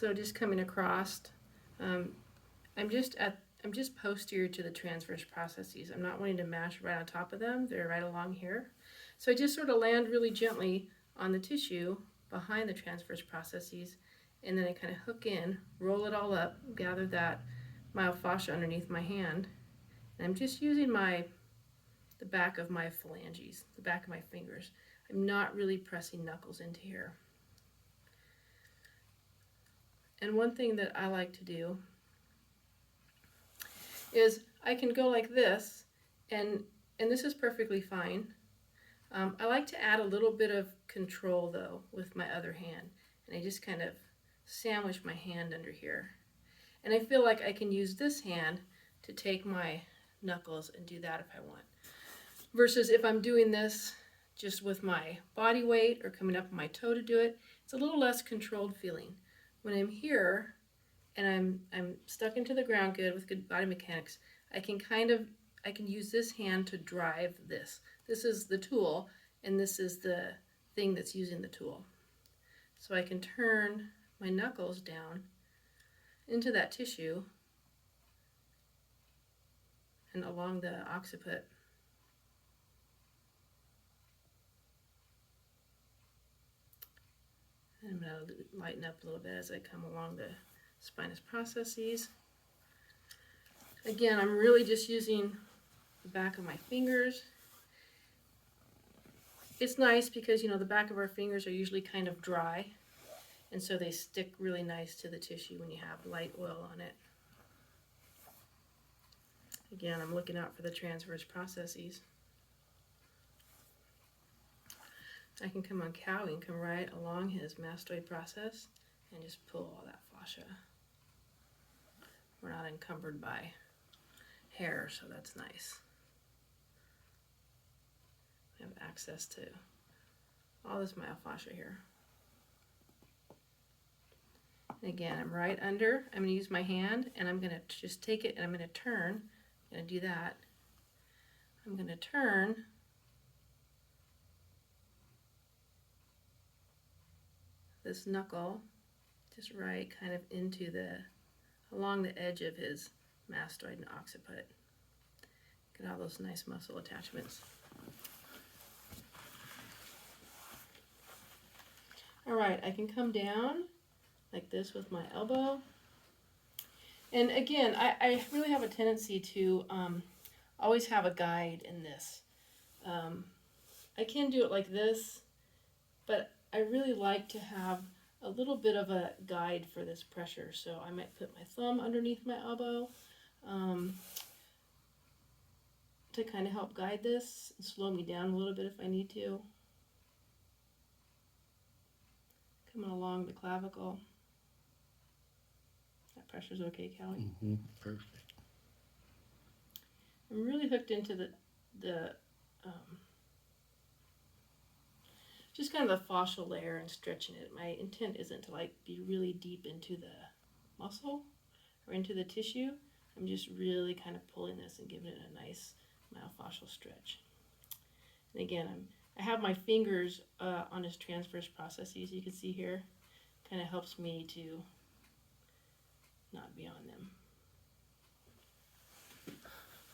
So just coming across, um, I'm just posterior to the transverse processes. I'm not wanting to mash right on top of them. They're right along here. So I just sort of land really gently on the tissue behind the transverse processes, and then I kind of hook in, roll it all up, gather that myofascia underneath my hand, and I'm just using the back of my phalanges, the back of my fingers. I'm not really pressing knuckles into here. And one thing that I like to do is I can go like this, and this is perfectly fine. I like to add a little bit of control though with my other hand, and I just kind of sandwich my hand under here. And I feel like I can use this hand to take my knuckles and do that if I want. Versus if I'm doing this just with my body weight or coming up on my toe to do it, it's a little less controlled feeling. When I'm here and I'm stuck into the ground good with good body mechanics, I can use this hand to drive this. This is the tool, and this is the thing that's using the tool. So I can turn my knuckles down into that tissue and along the occiput. And I'm going to lighten up a little bit as I come along the spinous processes. Again, I'm really just using the back of my fingers. It's nice because, you know, the back of our fingers are usually kind of dry, and so they stick really nice to the tissue when you have light oil on it. Again, I'm looking out for the transverse processes. I can come on Cowie and come right along his mastoid process and just pull all that fascia. We're not encumbered by hair, so that's nice. We have access to all this myofascia here. And again, I'm right under. I'm going to use my hand, and I'm going to just take it, and I'm going to turn. I'm going to do that. I'm going to turn this knuckle just right kind of into along the edge of his mastoid and occiput. Get all those nice muscle attachments. All right, I can come down like this with my elbow. And again, I really have a tendency to always have a guide in this. I can do it like this, but I really like to have a little bit of a guide for this pressure. So I might put my thumb underneath my elbow to kind of help guide this and slow me down a little bit if I need to. Coming along the clavicle. That pressure's okay, Callie? Mm-hmm. Perfect. I'm really hooked into the just kind of the fascial layer and stretching it. My intent isn't to like be really deep into the muscle or into the tissue. I'm just really kind of pulling this and giving it a nice myofascial stretch. And again, I have my fingers on his transverse processes. You can see here, kind of helps me to not be on them.